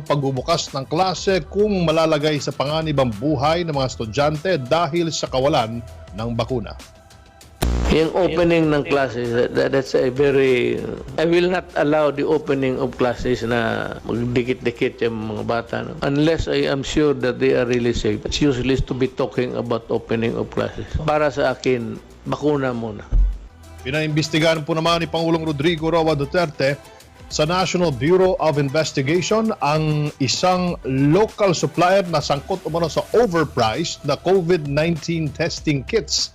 pagbubukas ng klase kung malalagay sa panganib ang buhay ng mga estudyante dahil sa kawalan ng bakuna. Yung opening ng classes, that's a very... I will not allow the opening of classes na magdikit-dikit yung mga bata. No? Unless I am sure that they are really safe. It's useless to be talking about opening of classes. Para sa akin, bakuna muna. Pinaimbestigahan po naman ni Pangulong Rodrigo Roa Duterte sa National Bureau of Investigation ang isang local supplier na sangkot umano sa overpriced na COVID-19 testing kits.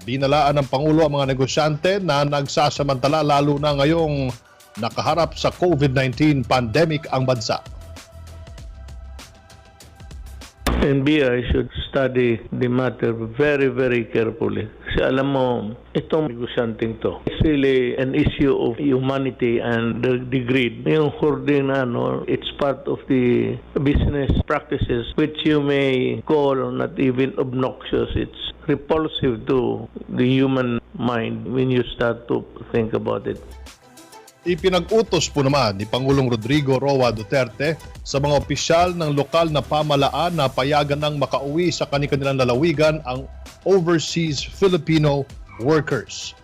Binalaan ng Pangulo ang mga negosyante na nagsasamantala lalo na ngayong nakaharap sa COVID-19 pandemic ang bansa. NBI should study the matter very, very carefully. Kasi alam mo, itong negosyanteng to, it's really an issue of humanity and the greed. Yung hoarding na, it's part of the business practices which you may call not even obnoxious. It's repulsive to the human mind when you start to think about it. Ipinag-utos po naman ni Pangulong Rodrigo Roa Duterte sa mga opisyal ng lokal na pamahalaan na payagan ng makauwi sa kanilang lalawigan ang overseas Filipino workers.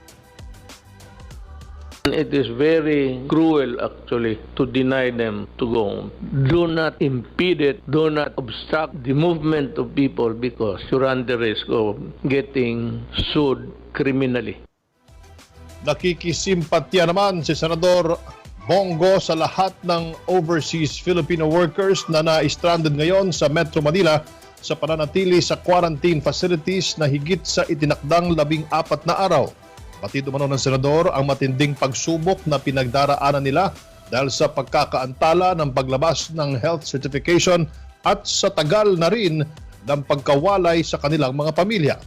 It is very cruel actually to deny them to go. Do not impede it, do not obstruct the movement of people because you run the risk of getting sued criminally. Nakikisimpatya naman si Senador Bongo sa lahat ng overseas Filipino workers na na-stranded ngayon sa Metro Manila sa pananatili sa quarantine facilities na higit sa itinakdang 14 na araw. Batid umano ng Senador ang matinding pagsubok na pinagdaraanan nila dahil sa pagkakaantala ng paglabas ng health certification at sa tagal na rin ng pagkawalay sa kanilang mga pamilya.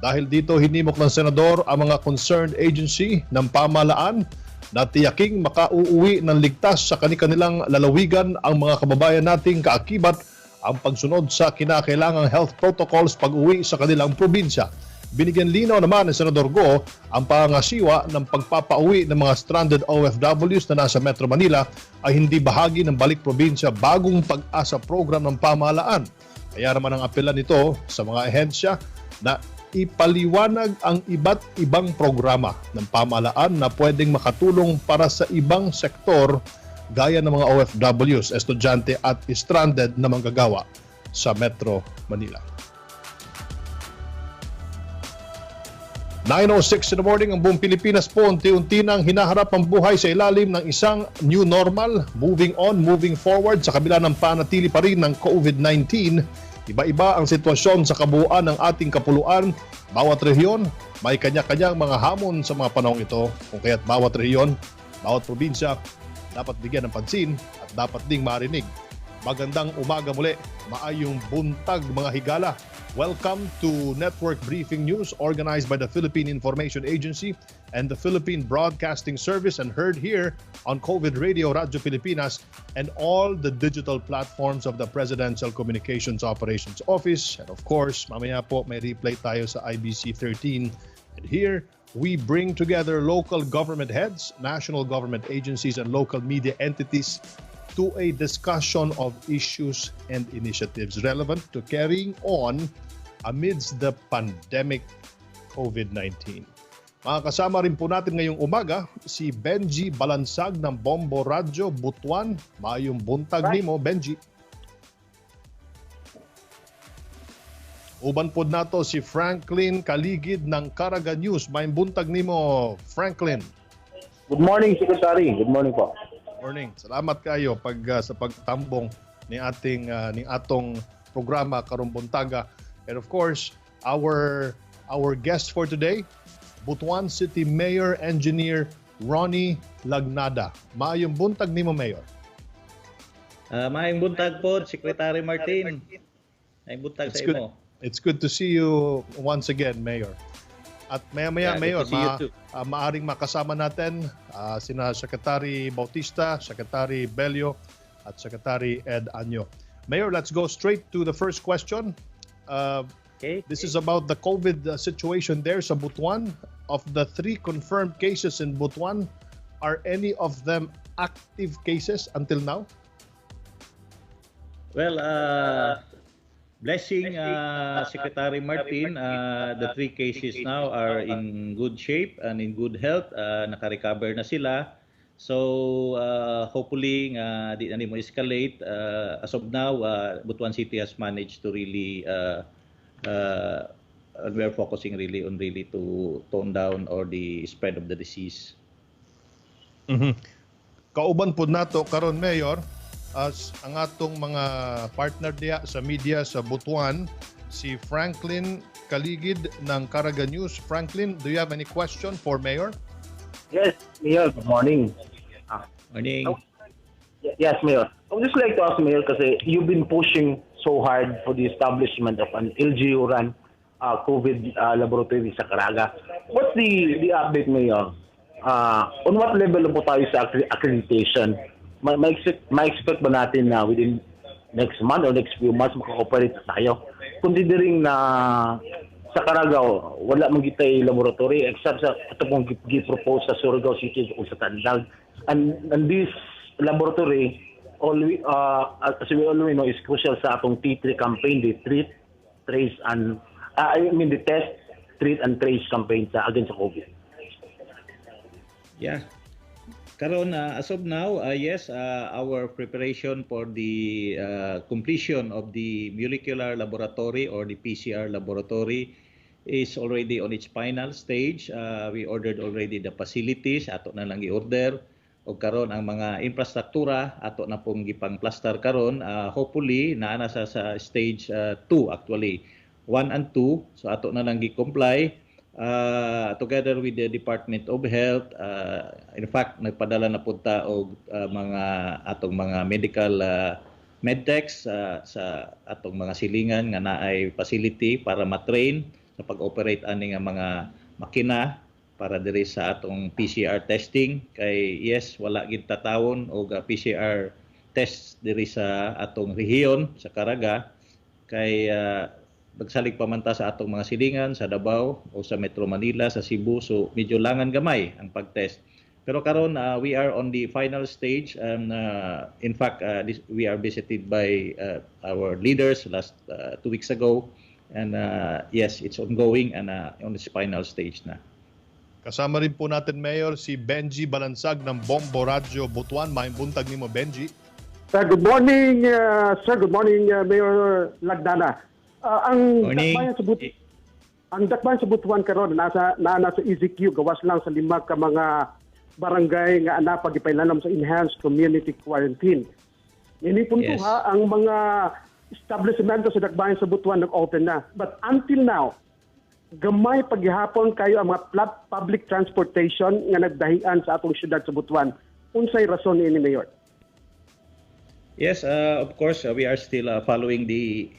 Dahil dito hinimok ng Senador ang mga concerned agency ng pamahalaan na tiyaking makauuwi ng ligtas sa kanilang lalawigan ang mga kababayan nating kaakibat ang pagsunod sa kinakailangang health protocols pag-uwi sa kanilang probinsya. Binigyan linaw naman ng Senador Go ang pangasiwa ng pagpapauwi ng mga stranded OFWs na nasa Metro Manila ay hindi bahagi ng balik probinsya bagong pag-asa program ng pamahalaan. Kaya naman ang apelan nito sa mga ahensya na ipaliwanag ang iba't ibang programa ng pamahalaan na pwedeng makatulong para sa ibang sektor gaya ng mga OFWs, estudyante at stranded na manggagawa sa Metro Manila. 9:06 in the morning, ang buong Pilipinas po unti-unti nang hinaharap ang buhay sa ilalim ng isang new normal, moving on, moving forward sa kabila ng panatili pa rin ng COVID-19. Iba-iba ang sitwasyon sa kabuuan ng ating kapuluan. Bawat rehiyon may kanya-kanyang mga hamon sa mga panahong ito, kung kaya't bawat rehiyon, bawat probinsya dapat bigyan ng pansin at dapat ding marinig. Magandang umaga muli, maayong buntag mga higala. Welcome to Network Briefing News organized by the Philippine Information Agency and the Philippine Broadcasting Service and heard here on COVID Radio Radyo Pilipinas and all the digital platforms of the Presidential Communications Operations Office. And of course, mamaya po may replay tayo sa IBC 13. And here, we bring together local government heads, national government agencies, and local media entities to a discussion of issues and initiatives relevant to carrying on amidst the pandemic COVID-19. Makakasama rin po natin ngayong umaga si Benji Balansag ng Bombo Radyo, Butuan. Maayong buntag nimo, Benji. Uban po nato si Franklin Kaligid ng Caraga News. Maayong buntag nimo, Franklin. Good morning, Secretary. Good morning po. Morning. Salamat kayo sa pagtambong ni atong programa karong buntaga. And of course, our guest for today, Butuan City Mayor Engineer Ronnie Lagnada. Maayong buntag nimo, Mayor. Maayong buntag po, Secretary Martin. Maayong buntag sa imo. It's good to see you once again, Mayor. At maya-maya, Mayor, maaring makasama natin sina Secretary Bautista, Secretary Bello, at Secretary Ed Anyo. Mayor, let's go straight to the first question. This is about the COVID situation there sa Butuan. Of the 3 confirmed cases in Butuan, are any of them active cases until now? Well, blessing Secretary Martin, the three cases now are in good shape and in good health. Naka-recover na sila. So hopefully di na mo escalate. As of now, Butuan City has managed to really we are focusing really on really to tone down or the spread of the disease. Kauban po nato karon Mayor as ang atong mga partner diya sa media sa Butuan, si Franklin Kaligid ng Caraga News. Franklin, do you have any question for Mayor? Yes, Mayor, good morning. Morning. Yes, Mayor. I would just like to ask, Mayor, kasi you've been pushing so hard for the establishment of an LGU-run COVID laboratory sa Caraga. What's the update, Mayor? On what level po tayo sa accreditation? Ma-expect ba natin na within next month or next few months maka-operate tayo? Considering na sa Caragao, wala mang gitay laboratory except sa ito pong gi-propose sa Surigao City o sa Tandag. And this laboratory, as we always know, is crucial sa atong T3 campaign, the treat, trace, and the test, treat, and trace campaign sa against COVID. Yeah. Karon as of now, yes, our preparation for the completion of the molecular laboratory or the PCR laboratory is already on its final stage. We ordered already the facilities, ato na lang i-order. O karon ang mga infrastruktura, ato na pong gipang-plaster karon. Hopefully, naana sa stage 2 actually. 1 and 2, so ato na lang gi-comply. Together with the Department of Health, in fact nagpadala na punta og mga atong mga medical medtechs sa atong mga silingan nga naay facility para ma-train sa pag-operate ani nga mga makina para diri sa atong PCR testing. Kay yes, wala gid tatawon og PCR test diri sa atong rehiyon sa Caraga kay nagsalig pamanta sa atong mga silingan sa Davao o sa Metro Manila, sa Cebu, so medyo langan gamay ang pagtest. Pero karon we are on the final stage and in fact we are visited by our leaders last 2 weeks ago and yes, it's ongoing and on its final stage na. Kasama rin po natin Mayor si Benji Balansag ng Bombo Radio Butuan. Maayong buntag nimo Benji. Sir, good morning, sir. Good morning, Mayor Lagdana. Ang dakbayan sa Butuan karon nasa EZQ gawas lang sa 5 ka mga barangay nga ana pagipailanom sa enhanced community quarantine. Nini puntuha ang mga establishmento sa dakbayan sa Butuan nag-open na. But until now, gamay paghihapon kayo ang mga public transportation nga nagdahian sa atong syudad sa Butuan. Unsay rason ni Mayor? Yes, of course, we are still following the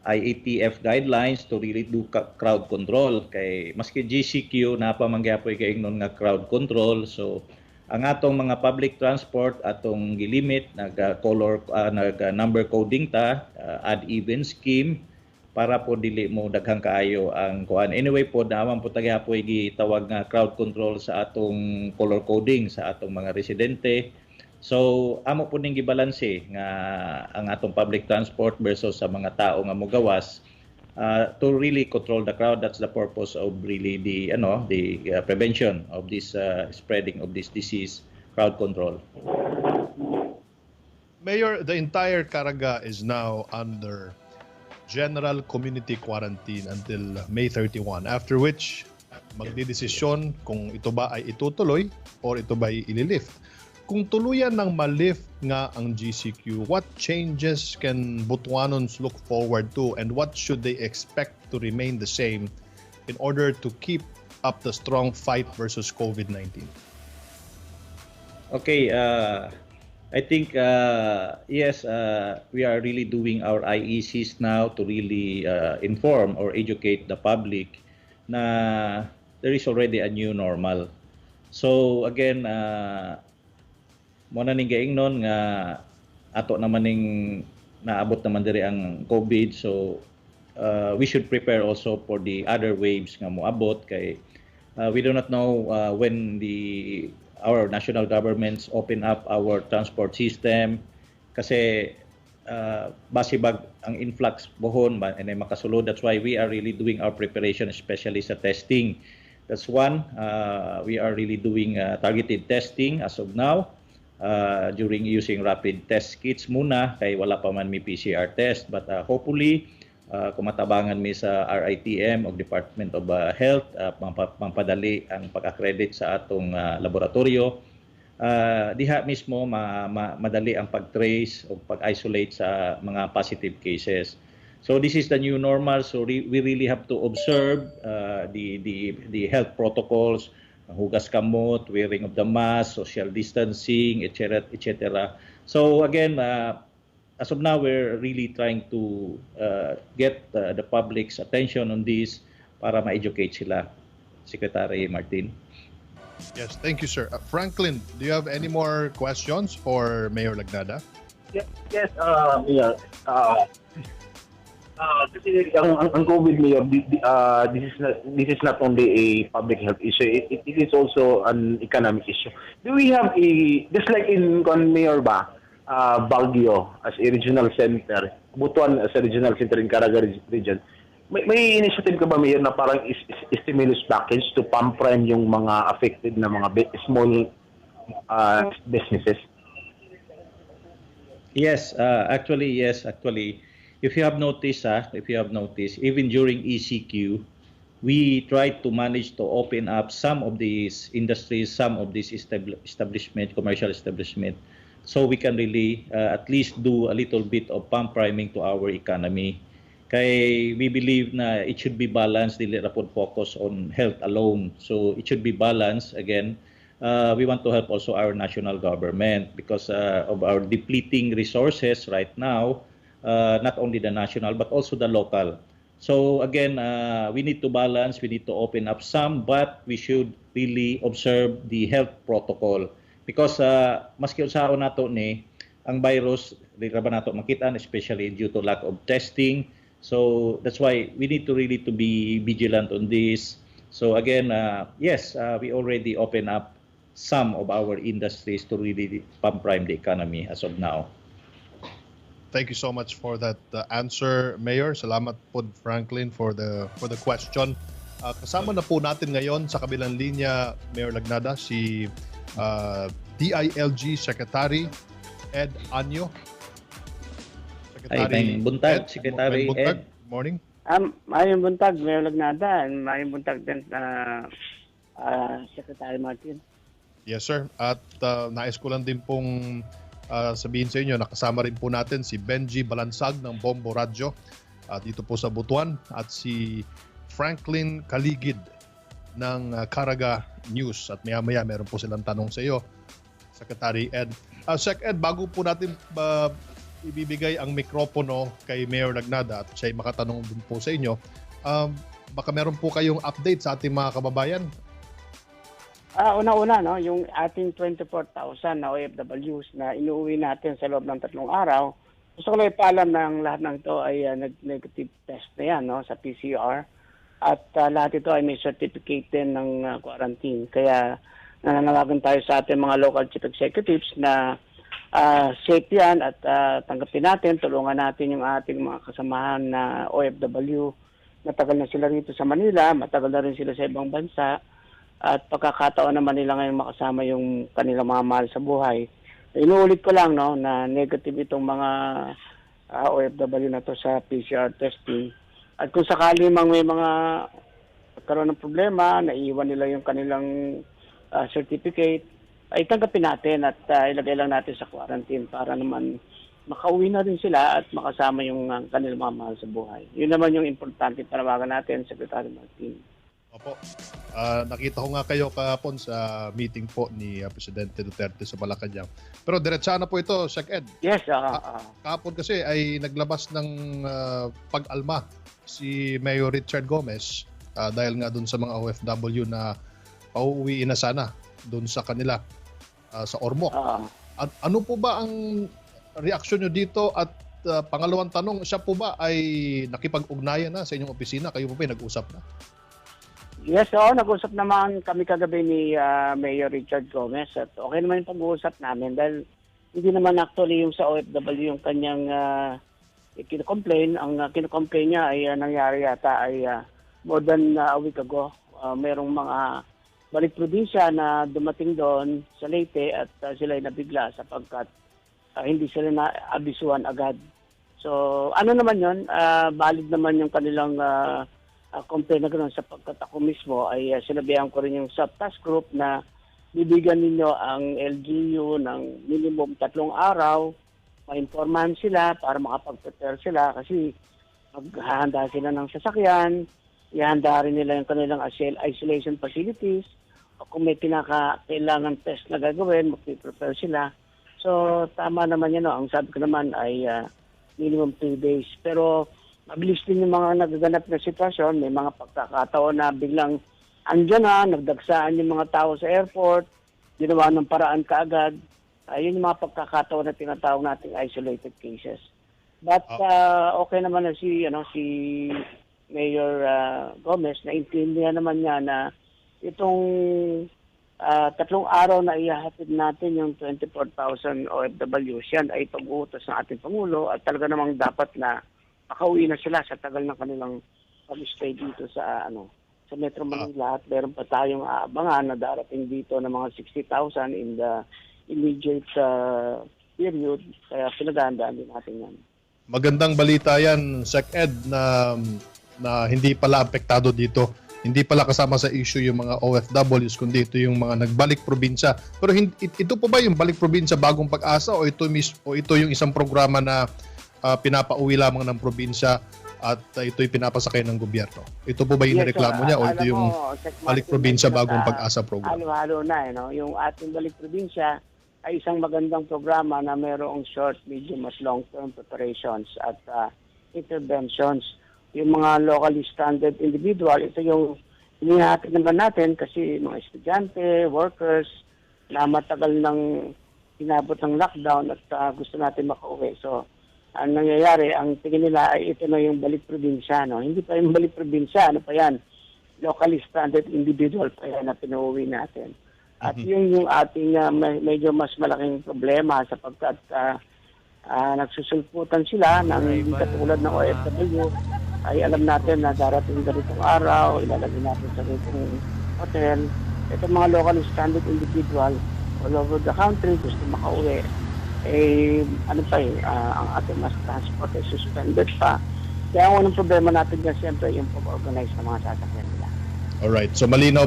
IATF guidelines to really do crowd control. Kay maski GCQ na pa mangyapoy kay ingnon nga crowd control. So ang atong mga public transport atong gilimit nag-color nag-number coding ta odd even scheme para po dili mo daghang kaayo ang kuan. Anyway po naman po tagapoy gitawag nga crowd control sa atong color coding sa atong mga residente. So amo po ning gibalanse nga ang atong public transport versus sa mga tao nga mogawas to really control the crowd. That's the purpose of really the prevention of this spreading of this disease, crowd control. Mayor, the entire Caraga is now under general community quarantine until May 31, after which magdidesisyon kung ito ba ay itutuloy or ito ba ay ililift. Kung tuluyan ng ma-lift nga ang GCQ, what changes can Butuanons look forward to and what should they expect to remain the same in order to keep up the strong fight versus COVID-19? Okay, I think yes, we are really doing our IECs now to really inform or educate the public na there is already a new normal. So again, mo na ning gaingnon nga ato naman ning naabot naman diri ang COVID, so we should prepare also for the other waves nga moabot kay we do not know when our national governments open up our transport system kasi basibag ang influx bohon and ay makasulod. That's why we are really doing our preparation, especially sa testing. That's one. We are really doing targeted testing as of now during using rapid test kits muna kay wala pa man may PCR test. But hopefully, kumatabangan mi sa RITM o Department of Health, pampadali ang pag-accredit sa atong laboratorio. Diha mismo madali ang pag-trace o pag-isolate sa mga positive cases. So this is the new normal. So we really have to observe the health protocols, hugas kamot, wearing of the mask, social distancing, etc., etc. So again, as of now, we're really trying to get the public's attention on this para ma-educate sila, Secretary Martin. Yes, thank you, sir. Franklin, do you have any more questions for Mayor Lagnada? Yes, Mayor. Kasi ang COVID, Mayor, this is not only a public health issue, it is also an economic issue. Do we have just like in Mayor ba, Baguio as a regional center, Butuan as a regional center in Caraga region, may initiative ka ba, Mayor, na parang stimulus package to pump prime yung mga affected na mga small businesses? Yes, actually, yes. Actually, if you have noticed, even during ECQ, we tried to manage to open up some of these industries, some of these establishment, commercial establishment, so we can really at least do a little bit of pump priming to our economy. Kaya we believe na it should be balanced, dili ra pod focus on health alone. So it should be balanced again. We want to help also our national government because of our depleting resources right now. Not only the national but also the local. So again, we need to balance, we need to open up some, but we should really observe the health protocol because maski usaon nato ni ang virus di ra ba nato makitaan, especially due to lack of testing. So that's why we need to really to be vigilant on this. So again, yes, we already open up some of our industries to really pump prime the economy as of now. Thank you so much for that answer, Mayor. Salamat po, Franklin, for the question. Kasama na po natin ngayon sa kabilang linya, Mayor Lagnada, si DILG Secretary Ed Anyo. Mayong buntag, Secretary Ed. Morning. Mayong buntag, Mayor Lagnada, and mayong buntag din Secretary Martin. Yes, sir. At nais ko lang din pong sabihin sa inyo, nakasama rin po natin si Benji Balansag ng Bombo Radyo dito po sa Butuan at si Franklin Kaligid ng Caraga News. At maya-maya meron po silang tanong sa iyo, Secretary Ed. Sec Ed, bago po natin ibibigay ang mikropono kay Mayor Lagnada at siya'y makatanong din po sa inyo, baka meron po kayong update sa ating mga kababayan. Una-una, no, yung ating 24,000 na OFWs na inuwi natin sa loob ng 3 araw, gusto ko lang ipaalam ng lahat ng ito ay nag-negative test na yan, no, sa PCR. At lahat ito ay may certificate din ng quarantine. Kaya nananawagan tayo sa ating mga local chief executives na safe yan at tanggapin natin, tulungan natin yung ating mga kasamahan na OFW. Matagal na sila rito sa Manila, matagal na rin sila sa ibang bansa. At pagkakataon naman nila ngayon makasama yung kanilang mga mahal sa buhay. Inuulit ko lang, no, na negative itong mga OFW na to sa PCR testing. At kung sakali mang may mga karoon ng problema, naiiwan nila yung kanilang certificate, ay tanggapin natin at ilagay lang natin sa quarantine para naman makauwi na rin sila at makasama yung kanilang mga mahal sa buhay. Yun naman yung importante panawagan natin, Secretary Martin. Opo. Nakita ko nga kayo kahapon sa meeting po ni Presidente Duterte sa Malacanang. Pero diretsahan na po ito, Sec Ed. Yes. Kahapon kasi ay naglabas ng pag-alma si Mayor Richard Gomez dahil nga dun sa mga OFW na pauwiin na sana dun sa kanila sa Ormoc. Ano po ba ang reaksyon nyo dito? At pangalawang tanong, siya po ba ay nakipag-ugnayan na sa inyong opisina? Kayo po ba nag-usap na? Yes, nag-usap naman kami kagabi ni Mayor Richard Gomez at okay naman yung pag-uusap namin dahil hindi naman actually yung sa OFW yung kanyang kino-complain. Ang kino-complain niya ay nangyari yata ay more than a week ago. Merong mga balik probinsya na dumating doon sa Leyte at sila ay nabigla sapagkat hindi sila na-abisuan agad. So ano naman yun, valid naman yung kanilang complaint na gano'n sapagkat ako mismo ay sinabihan ko rin yung sub-task group na bibigyan ninyo ang LGU ng minimum 3 araw, ma-informahan sila para makapag-prepare sila kasi maghahanda sila ng sasakyan, ihanda rin nila yung kanilang isolation facilities, o kung may kailangan test na gagawin, mag-prepare sila. So tama naman yan, no? Ang sabi ko naman ay minimum 2 days. Pero mabilis din yung mga nagaganap na sitwasyon, may mga pagkakataon na biglang andyan na, nagdagsaan yung mga tao sa airport, ginawa ng paraan kaagad. Yun yung mga pagkakataon na tinatawag nating isolated cases. But okay naman na si Mayor Gomez, naintindihan naman niya na itong 3 araw na ihahatid natin yung 24,000 OFWs, yan ay pag-uutos ng ating Pangulo at talaga namang dapat na makauwi na sila sa tagal ng kanilang pag-stay dito sa Metro Manila at meron pa tayong aabangan na darating dito ng mga 60,000 in the immediate period. Kaya pinagandaan din natin yan. Magandang balita yan, Sec Ed, na hindi pala apektado dito. Hindi pala kasama sa issue yung mga OFWs, kundi ito yung mga nagbalik probinsya. Pero ito po ba yung balik probinsya bagong pag-asa o ito yung isang programa na pinapauwi lamang ng probinsya at ito'y pinapasakay ng gobyerno? Ito po ba yung reklamo niya o ito yung balik probinsya bagong pag-asa program? Halo-halo na, no? Yung ating balik probinsya ay isang magandang programa na mayroong short, medium at long-term preparations at interventions. Yung mga locally stranded individual, ito yung inihatid naman natin kasi mga estudyante, workers na matagal nang inabot ng lockdown at gusto natin makauwi. So ang nangyayari, ang tingin nila ay ito na yung balik probinsya, no? Hindi pa yung balik probinsya, ano pa yan? Locally stranded individual pa yan na pinauwi natin. At yun yung ating medyo mas malaking problema sapagkat nagsusulputan sila ng hindi katulad ng OFW. Ay alam natin na darating ganitong araw, ilalagay natin sa ganitong hotel. Itong mga locally stranded individual all over the country, gusto makauwi. Ang ating mass transport ay suspended pa. Kaya ang unang problema natin dyan siyempre yung pag-organize ng mga sasakyan nila. Alright, so malinaw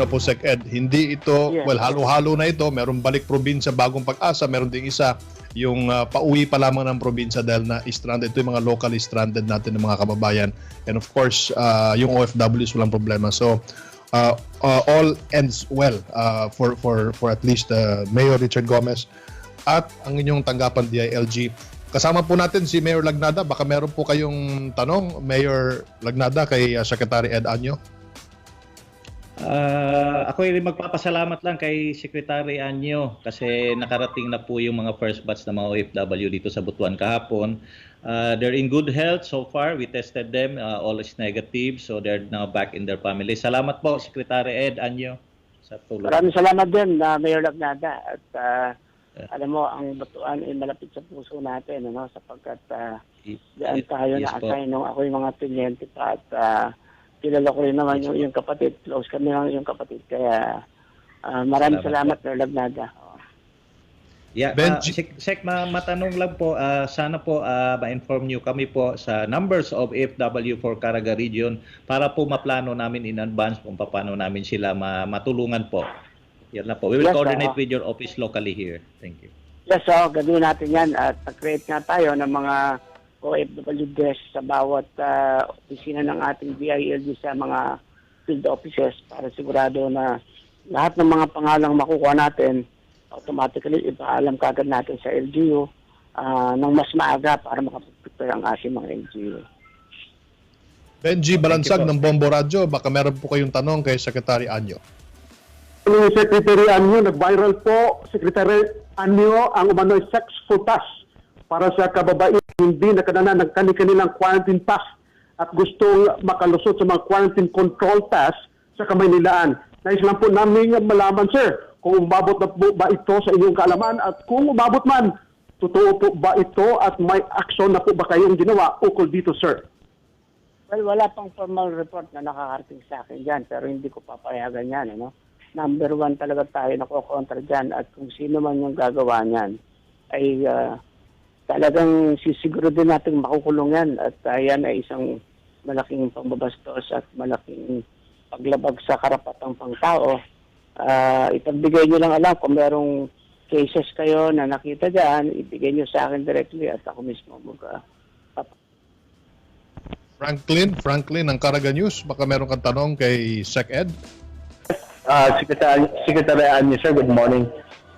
po Sec Ed. Hindi ito, well, halo-halo na ito. Merong balik probinsya bagong pag-asa, meron ding isa yung pauwi pa lamang ng probinsya dahil na stranded. Ito yung mga locally stranded natin ng mga kababayan. And of course, yung OFWs walang problema. So, all ends well for at least Mayor Richard Gomez at ang inyong tanggapan DILG. Kasama po natin si Mayor Lagnada. Baka meron po kayong tanong, Mayor Lagnada, kay Secretary Ed Anyo. Ako ay magpapasalamat lang kay Secretary Anyo kasi nakarating na po yung mga first batch na mga OFW dito sa Butuan kahapon. They're in good health so far. We tested them. All is negative. So they're now back in their family. Salamat po, Secretary Ed Anyo. Sa tulong. Maraming salamat din, Mayor Lagnada. At alam mo, ang Butuan ay malapit sa puso natin, ano, sapagkat daan tayo na assign nung ako yung mga kliente pa at kilala ko rin naman yung kapatid. Close kami lang yung kapatid. Kaya maraming salamat, Mayor Lagnada. Yeah, Sek, matanong lang po, sana po ma-inform nyo kami po sa numbers of FW for Caraga Region para po maplano namin in advance kung paano namin sila matulungan po. Yan lang po. We will coordinate with your office locally here. Thank you. Yes, gagawin natin yan at create nga tayo ng mga OFW desk sa bawat opisina ng ating DILG sa mga field offices para sigurado na lahat ng mga pangalang makukuha natin automatically ipaalam kagad natin sa LGU ng mas maaga para makapag-prepare ang ating mga LGU. Benji Balansag ng Bombo Radio, baka meron po kayong tanong kay Secretary Anyo. Secretary Anyo, nag-viral po, Secretary Anyo, ang umano'y sex putas para sa kababae hindi nakadana ng kanilang quarantine pass at gustong makalusot sa mga quarantine control pass sa Kamaynilaan. Nais lang po namin malaman, sir, kung umabot na po ba ito sa inyong kaalaman at kung umabot man, totoo po ba ito at may aksyon na po ba kayong ginawa ukol dito, sir? Well, wala pang formal report na nakakarating sa akin dyan, pero hindi ko papayagan yan. Ano? Number one talaga tayo nakokontra dyan, at kung sino man yung gagawa niyan, ay talagang sisiguro din natin makukulong yan, at yan ay isang malaking pangbabastos at malaking paglabag sa karapatang pangtao. Ipagbigay nyo lang alam kung merong cases kayo na nakita dyan, ibigay nyo sa akin directly at ako mismo Franklin ng Caraga News, baka meron kang tanong kay SecEd? Secretary Annie, sir, good morning.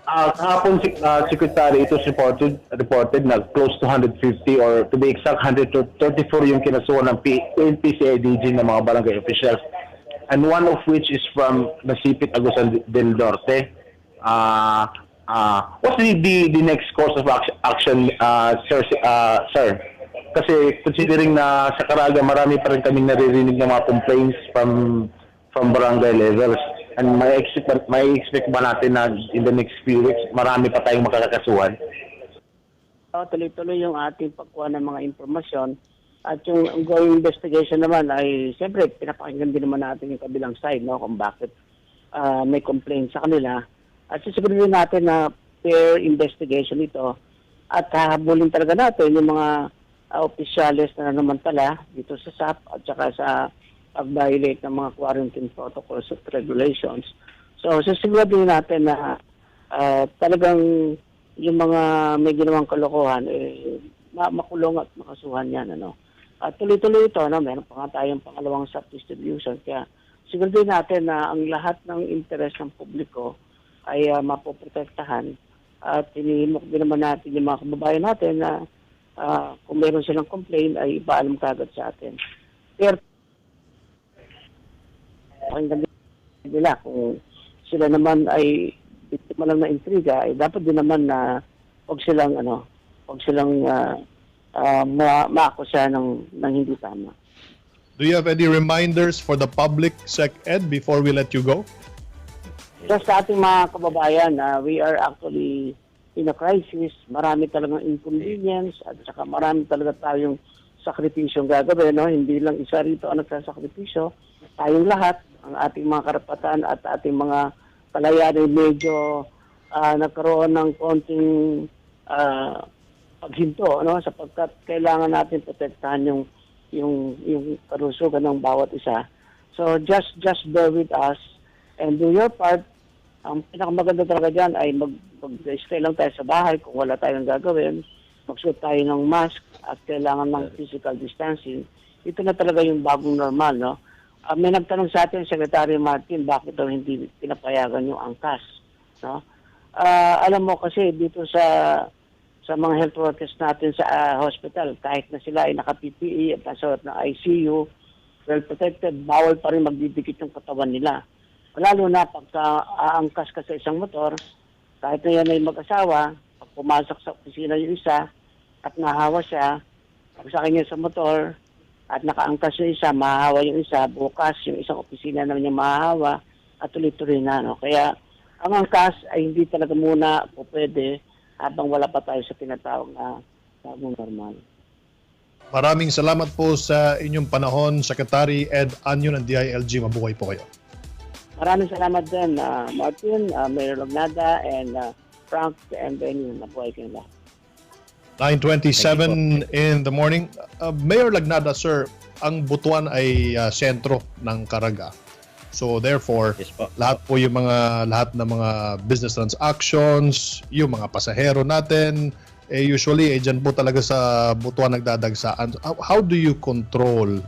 Kahapon, Secretary, it was reported na close to 150 or to be exact, 134 yung kinasuhan ng PCIDG ng mga barangay officials. And one of which is from Nasipit, Agusan del Norte. What's the next course of action, sir? Kasi considering na sa Caraga, marami pa rin kaming naririnig ng mga complaints from barangay levels. And may expect ba natin na in the next few weeks, marami pa tayong makakasuhan? Tuloy-tuloy yung ating pagkuha ng mga impormasyon. At yung ongoing investigation naman ay, siyempre, pinapakinggan din naman natin yung kabilang side, no, kung bakit may complaint sa kanila. At sisiguraduhin natin na fair investigation ito at hahabulin talaga natin yung mga opisyales na namantala dito sa SAP at saka sa pag-violate ng mga quarantine protocols at regulations. So, sisiguraduhin natin na talagang yung mga may ginawang kalokohan, makulong at makasuhan yan. Ano? At tuloy-tuloy ito, no? Meron pa nga tayong pangalawang SAP distribution. Kaya siguraduhin natin na ang lahat ng interes ng publiko ay mapoprotektahan. At hinihimok din naman natin yung mga kababayan natin na kung meron silang complaint ay ipaalam kagad sa atin. Pero pakinggan nila kung sila naman ay biktima lang na intriga, ay dapat din naman na huwag silang maakusa ng hindi tama. Do you have any reminders for the public, SecEd, before we let you go? Just sa ating mga kababayan, we are actually in a crisis. Marami talagang inconvenience at saka marami talaga tayong sakripisyong gagawin. No? Hindi lang isa rito ang nagsasakripisyo. Tayong lahat, ang ating mga karapatan at ating mga kalayaan ay medyo nagkaroon ng konting paghinto, no? Sapagkat kailangan natin protektahan yung karusugan ng bawat isa. So just bear with us and do your part. Ang pinakamaganda talaga dyan ay mag-stay lang tayo sa bahay kung wala tayong gagawin. Magsuot tayo ng mask at kailangan ng physical distancing. Ito na talaga yung bagong normal, no? May nagtanong sa atin, Secretary Martin, bakit daw hindi pinapayagan yung angkas, no? Alam mo kasi dito sa mga health workers natin sa hospital, kahit na sila ay naka-PPE at nasa ng ICU, well protected, bawal pa rin magdidikit yung katawan nila. Lalo na pagka aangkas ka sa isang motor, kahit na yan ay mag-asawa, pag pumasok sa opisina yung isa at nahawa siya, pagsakay niya sa motor at nakaangkas yung isa, mahahawa yung isa, bukas yung isang opisina naman niya mahahawa at tuloy-tuloy na. No? Kaya ang angkas ay hindi talaga muna po pwede habang wala pa tayo sa tinatawag na bagong normal. Maraming salamat po sa inyong panahon, Secretary Ed Anyo ng DILG. Mabuhay po kayo. Maraming salamat din, Martin, Mayor Lognada, and Frank, and Benny. Nabuhay kayo lahat. 9:27 in the morning. Mayor Lagnada, sir, ang Butuan ay sentro ng Caraga. So therefore, Yes po. lahat ng mga business transactions, yung mga pasahero natin, usually dyan po talaga sa Butuan nagdadagsaan. How do you control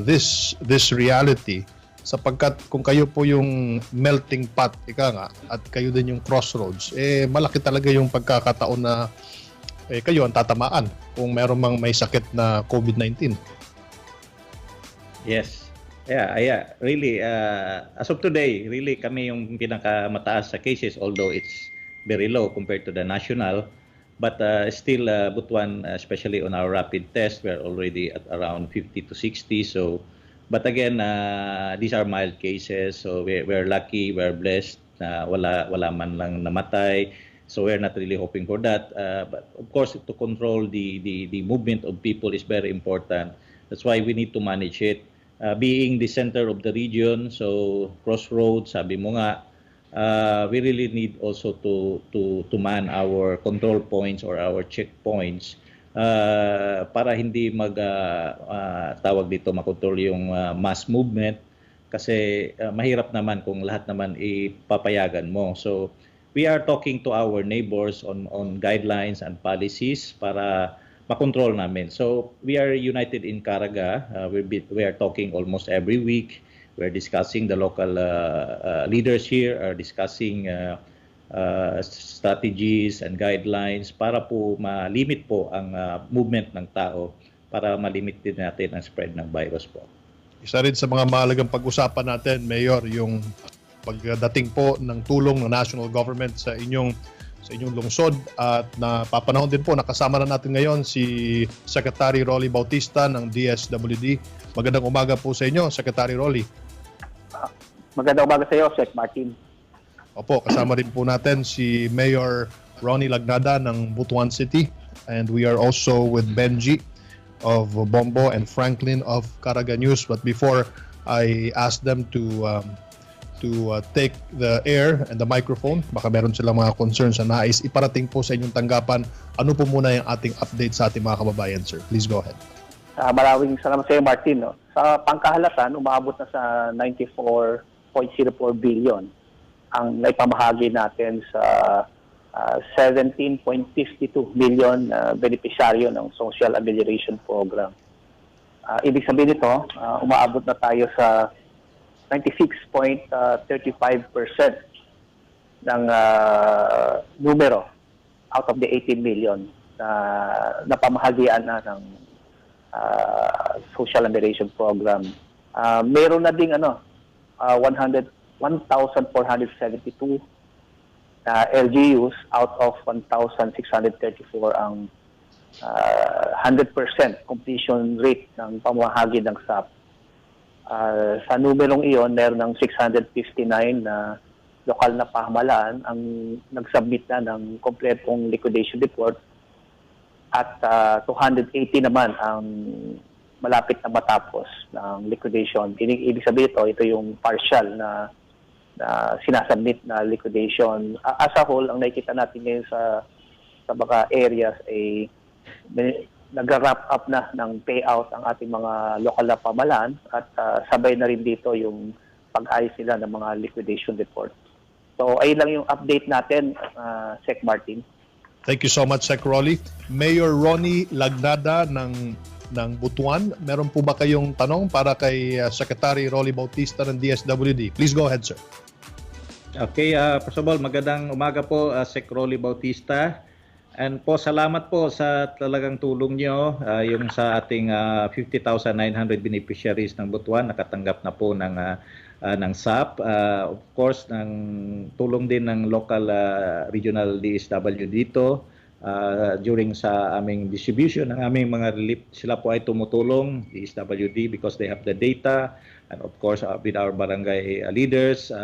this reality? Sapagkat kung kayo po yung melting pot, ika nga, at kayo din yung crossroads, malaki talaga yung pagkakataon na kayo ang tatamaan kung meron mang may sakit na COVID-19. Yes. Yeah. Really, as of today, really kami yung pinakamataas sa cases, although it's very low compared to the national. But still, Butuan, especially on our rapid test, we're already at around 50 to 60. So, but again, these are mild cases, so we're lucky, we're blessed. na wala man lang namatay. So we're not really hoping for that. But of course, to control the movement of people is very important. That's why we need to manage it. Being the center of the region, so crossroads, sabi mo nga, we really need also to man our control points or our checkpoints para hindi tawag dito makontrol yung mass movement kasi mahirap naman kung lahat naman ipapayagan mo. So we are talking to our neighbors on guidelines and policies para makontrol namin. So we are united in Caraga. We are talking almost every week. We're discussing, the local leaders here are discussing strategies and guidelines para po ma-limit po ang movement ng tao para ma-limit din natin ang spread ng virus po. Isa rin sa mga mahalagang pag-usapan natin, Mayor, yung pagdating po ng tulong ng national government sa inyong lungsod at napapanahon din po, nakasama na natin ngayon si Secretary Rolly Bautista ng DSWD. Magandang umaga po sa inyo, Secretary Rolly. Magandang umaga sa iyo, Sec Martin. Opo, kasama rin po natin si Mayor Ronnie Lagnada ng Butuan City, and we are also with Benji of Bombo and Franklin of Caraga News. But before I ask them to take the air and the microphone, baka meron silang mga concerns na nais iparating po sa inyong tanggapan. Ano po muna yung ating update sa ating mga kababayan, sir? Please go ahead. Maraming salamat sa iyo, Martin. No? Sa pangkahalatan, umabot na sa 94.04 billion ang naipamahagi natin sa 17.52 million beneficiaryo ng Social Amelioration Program. Ibig sabihin nito, umaabot na tayo sa 96.35% ng numero out of the 18 million na pamahagian na ng Social Amelioration Program. Meron na ding 1,472 LGUs out of 1,634 ang 100% completion rate ng pamahagi ng SAP. Sa numerong iyon, meron ng 659 na lokal na pamahalaan ang nag-submit na ng kompletong liquidation report at 280 naman ang malapit na matapos ng liquidation. Ibig sabihin ito yung partial na sinasubmit na liquidation. As a whole, ang nakikita natin ngayon sa mga areas ay nag-wrap up na ng payout ang ating mga lokal na pamahalaan at sabay na rin dito yung pag-ayos nila ng mga liquidation report. So ayun lang yung update natin, Sec Martin. Thank you so much, Sec Rolly. Mayor Ronnie Lagnada ng Butuan, meron po ba kayong tanong para kay Secretary Rolly Bautista ng DSWD? Please go ahead, sir. Okay, first of all, magandang umaga po, Sec Rolly Bautista. And po, salamat po sa talagang tulong nyo. Yung sa ating 50,900 beneficiaries ng Butuan, nakatanggap na po ng SAP. Of course, ng tulong din ng local regional DSW dito. During sa aming distribution ng aming mga relief, sila po ay tumutulong, DSWD, because they have the data. And of course, with our barangay leaders,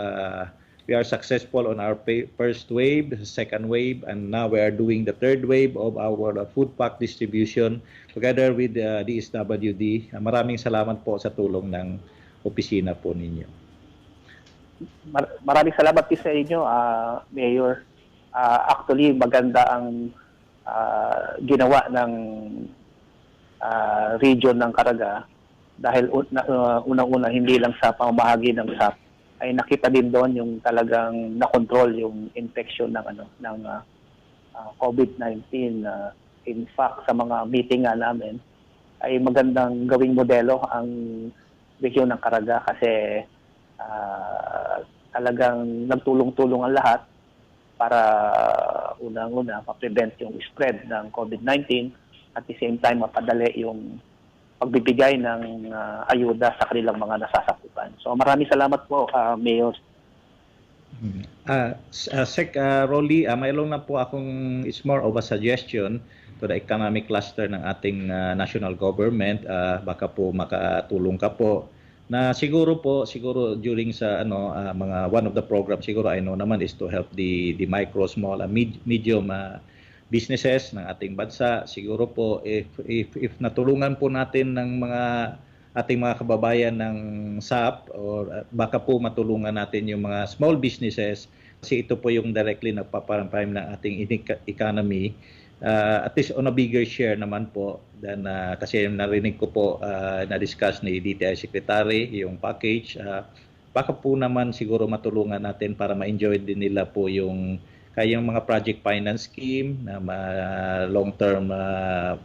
we are successful on our first wave, second wave, and now we are doing the third wave of our food pack distribution together with the DSWD. Maraming salamat po sa tulong ng opisina po ninyo. Maraming salamat din sa inyo, Mayor. Actually, maganda ang ginawa ng region ng Caraga dahil unang-una hindi lang sa pamamahagi ng SAP ay nakita din doon yung talagang na-control yung infection ng COVID-19. In fact, sa mga meeting nga namin ay magandang gawing modelo ang region ng Caraga kasi talagang nagtulong-tulong ang lahat para unang-una ma-prevent yung spread ng COVID-19 at the same time mapadali yung pagbibigay ng ayuda sa kanilang mga nasasakupan. So maraming salamat po, Mayor. Sec Rolly, mayroon na po akong, it's more of a suggestion to the economic cluster ng ating national government. Baka po makatulong ka po. na siguro during sa mga one of the programs siguro I know naman is to help the micro, small and medium businesses ng ating bansa. Siguro po if natulungan po natin ng ating mga kababayan ng SAP or baka po matulungan natin yung mga small businesses kasi ito po yung directly nagpaparang-prime ng ating economy. At least on a bigger share naman po than kasi narinig ko po na-discuss ni DTI Secretary yung package. Baka po naman siguro matulungan natin para ma-enjoy din nila po yung kayang mga project finance scheme na long-term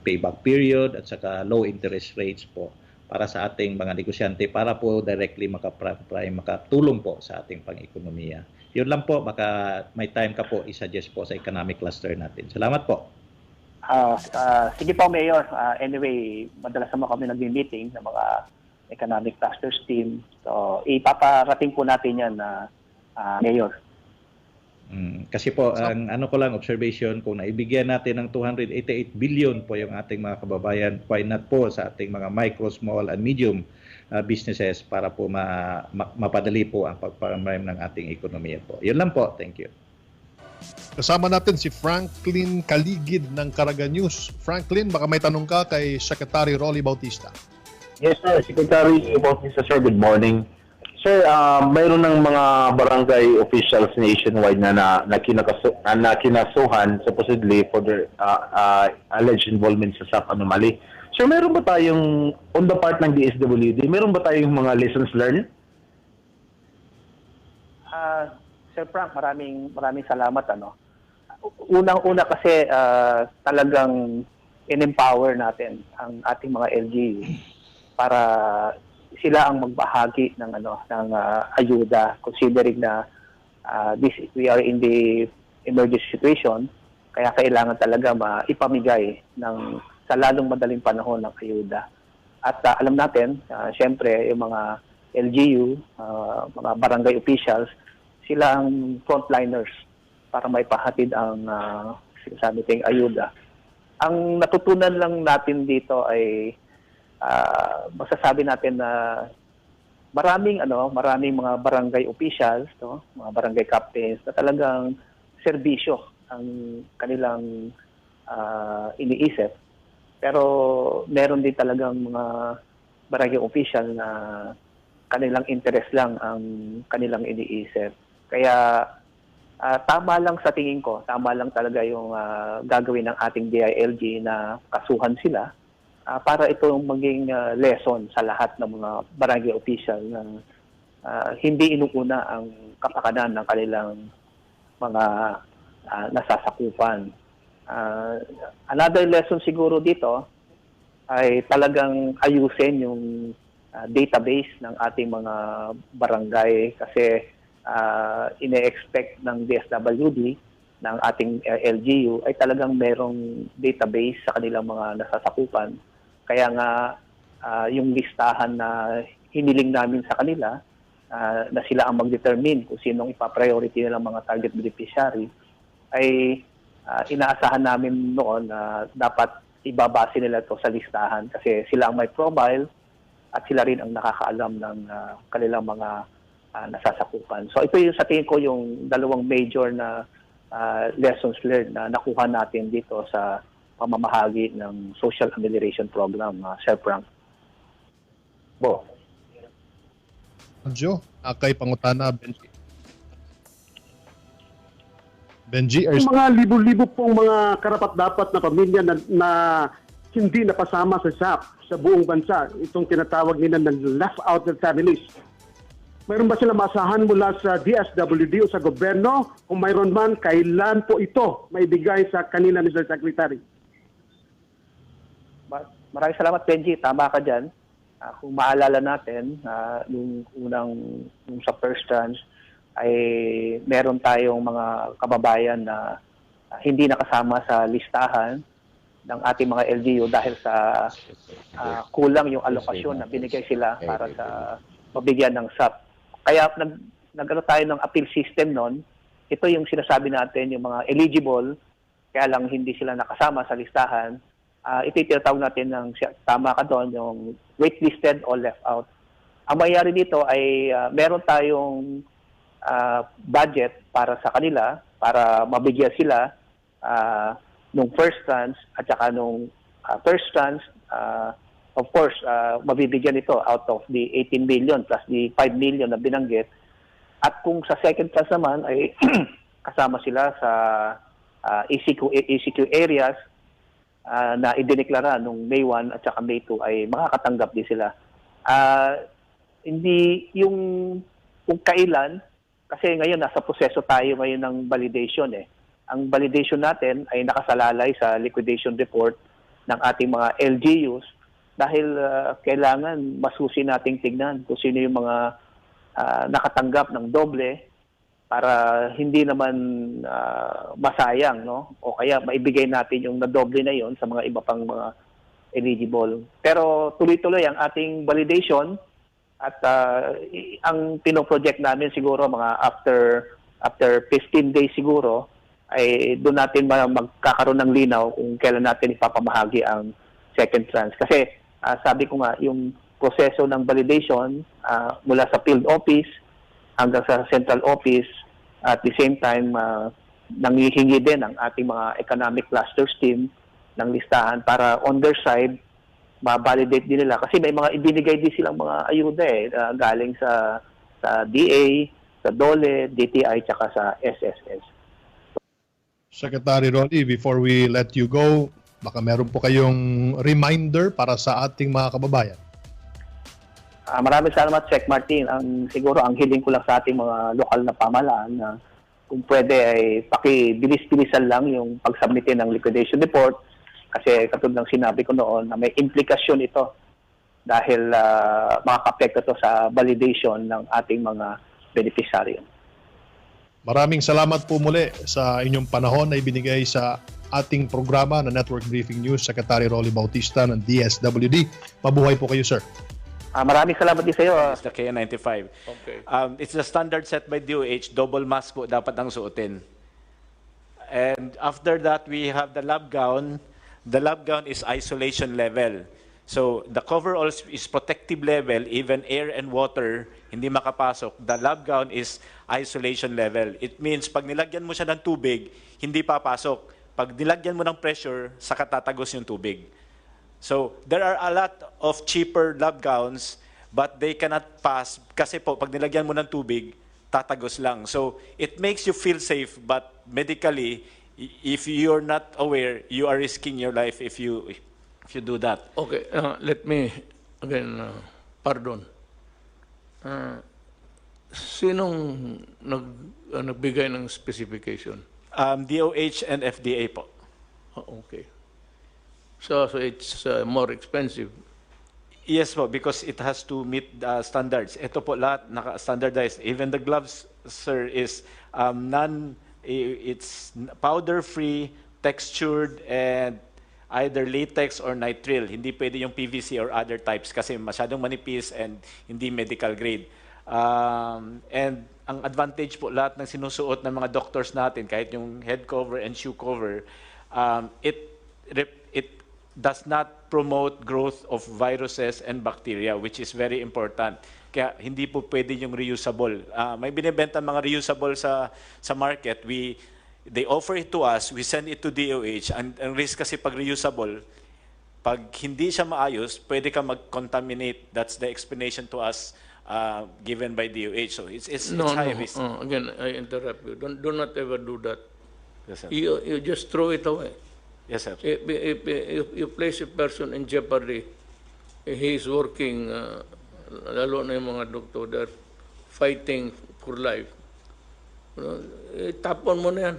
payback period at saka low interest rates po para sa ating mga negosyante para po directly makatulong po sa ating pang-ekonomiya. Yun lang po, baka may time ka po i-suggest po sa economic cluster natin. Salamat po. Sige po, Mayor. Anyway, madalas naman kami nag-meeting ng mga economic clusters team. So, ipaparating po natin yan, Mayor. Kasi po, ang ano ko lang, observation, kung naibigyan natin ng 288 billion po yung ating mga kababayan, why not po sa ating mga micro, small, and medium businesses para po mapadali po ang pagparamrame ng ating ekonomiya po. Yun lang po. Thank you. Kasama natin si Franklin Caligid ng Caraga News. Franklin, baka may tanong ka kay Secretary Rolly Bautista. Yes, sir. Secretary Bautista, sir. Good morning. Sir, mayroon ng mga barangay officials nationwide na kinasuhan supposedly for their alleged involvement sa SAP anomaly. Sir, meron ba tayong, on the part ng DSWD, meron ba tayong mga lessons learned? Sir Frank, maraming salamat. Unang-una kasi talagang in-empower natin ang ating mga LGU para sila ang magbahagi ng ayuda, considering na we are in the emergency situation, kaya kailangan talaga maipamigay sa lalong madaling panahon ng ayuda. At alam natin, siyempre yung mga LGU, mga barangay officials, sila ang frontliners para maipahatid ang sinasabi tayong ayuda. Ang natutunan lang natin dito ay masasabi natin na maraming mga barangay officials, mga barangay captains na talagang serbisyo ang kanilang iniisip. Pero meron din talagang mga barangay official na kanilang interest lang ang kanilang iniisip. Kaya tama lang sa tingin ko, tama lang talaga yung gagawin ng ating DILG na kasuhan sila para ito maging lesson sa lahat ng mga barangay official na hindi inuuna ang kapakanan ng kanilang mga nasasakupan. Another lesson siguro dito ay talagang ayusin yung database ng ating mga barangay kasi ine-expect ng DSWD ng ating LGU ay talagang merong database sa kanilang mga nasasakupan. Kaya nga yung listahan na hiniling namin sa kanila na sila ang mag-determine kung sinong ipa-priority nilang mga target beneficiary ay inaasahan namin noon na dapat ibabase nila ito sa listahan kasi sila ang may profile at sila rin ang nakakaalam ng kanilang mga nasasakupan. So ito yung sa tingin ko yung dalawang major na lessons learned na nakuha natin dito sa pamamahagi ng Social Amelioration Program, Sir Frank. Bo. Anjo, kay Pangutana, Benji. Yung mga libo-libo pong mga karapat-dapat na pamilya na hindi napasama sa SAP sa buong bansa, itong tinatawag nila ng left-out families. Mayroon ba sila masahan mula sa DSWD o sa gobyerno? Kung mayroon man, kailan po ito maibigay sa kanila ni Sir Secretary? Maraming salamat, Benji. Tama ka dyan. Kung maalala natin, nung sa first tranche, ay meron tayong mga kababayan na hindi nakasama sa listahan ng ating mga LGU dahil sa kulang yung alokasyon na binigay sila para sa mabigyan ng SAP. Kaya nagano tayo ng appeal system noon. Ito yung sinasabi natin, yung mga eligible, kaya lang hindi sila nakasama sa listahan. Ito yung tinatawag natin ng tama ka doon, yung waitlisted o left out. Ang mangyayari dito ay meron tayong budget para sa kanila, para mabigyan sila nung first tranche at saka nung first tranche. Of course, mabibigyan ito out of the 18 million plus the 5 million na binanggit. At kung sa second tranche naman ay kasama sila sa ECQ areas na idineklara nung May 1 at saka May 2 ay makakatanggap din sila. Hindi yung kung kailan, kasi ngayon nasa proseso tayo ngayon ng validation eh. Ang validation natin ay nakasalalay sa liquidation report ng ating mga LGUs dahil kailangan masusi nating tignan kung sino yung mga nakatanggap ng doble para hindi naman masayang, no? O kaya maibigay natin yung nadoble na yon sa mga iba pang mga eligible. Pero tuloy-tuloy ang ating validation at ang pinoproject namin siguro mga after 15 days siguro ay doon natin magkakaroon ng linaw kung kailan natin ipapamahagi ang second tranche. Kasi sabi ko nga, yung proseso ng validation mula sa field office hanggang sa central office at the same time nangihingi din ang ating mga economic clusters team ng listahan para on their side ma-validate din nila. Kasi may mga ibinigay din silang mga ayuda galing sa DA, sa DOLE, DTI, tsaka sa SSS. Secretary Rolly, before we let you go, baka meron po kayong reminder para sa ating mga kababayan. Maraming salamat, Sec Martin. Siguro ang hiling ko lang sa ating mga lokal na pamahalaan na kung pwede ay pakibilis-bilisan lang yung pag-submitin ng liquidation report kasi katulad ng sinabi ko noon na may implikasyon ito dahil makaka-apekto to sa validation ng ating mga beneficiaryo. Maraming salamat po muli sa inyong panahon na ibinigay sa ating programa na Network Briefing News, Secretary Rolly Bautista ng DSWD. Mabuhay po kayo, sir. Maraming salamat din sa iyo. It's the KN95. Okay. It's the standard set by DOH, double mask po dapat ang suotin. And after that, we have the lab gown. The lab gown is isolation level. So the coverall is protective level, even air and water, hindi makapasok. The lab gown is isolation level. It means pag nilagyan mo siya ng tubig, hindi papasok. Pag nilagyan mo ng pressure, saka tatagos yung tubig. So there are a lot of cheaper lab gowns, but they cannot pass kasi po pag nilagyan mo ng tubig, tatagos lang. So it makes you feel safe, but medically, if you're not aware, you are risking your life if you do that. Okay, let me again, pardon. Sinong nagbigay ng specification? DOH and FDA po. Okay. So it's more expensive. Yes po, because it has to meet the standards. Ito po lahat naka-standardized. Even the gloves, sir, is it's powder-free, textured, and either latex or nitrile. Hindi pwede yung PVC or other types kasi masyadong manipis and hindi medical grade. And ang advantage po lahat ng sinusuot ng mga doctors natin, kahit yung head cover and shoe cover, it does not promote growth of viruses and bacteria, which is very important. Kaya hindi po pwede yung reusable. May binibenta mga reusable sa market. They offer it to us, we send it to DOH. Ang risk kasi pag reusable, pag hindi siya maayos, pwede ka mag-contaminate. That's the explanation to us given by DOH. So it's high risk. Again, I interrupt you. Do not ever do that. Yes, sir. You just throw it away. Yes, sir. If you place a person in jeopardy, he is working, lalo na yung mga doktor, they're fighting for life. Tapon mo na yan.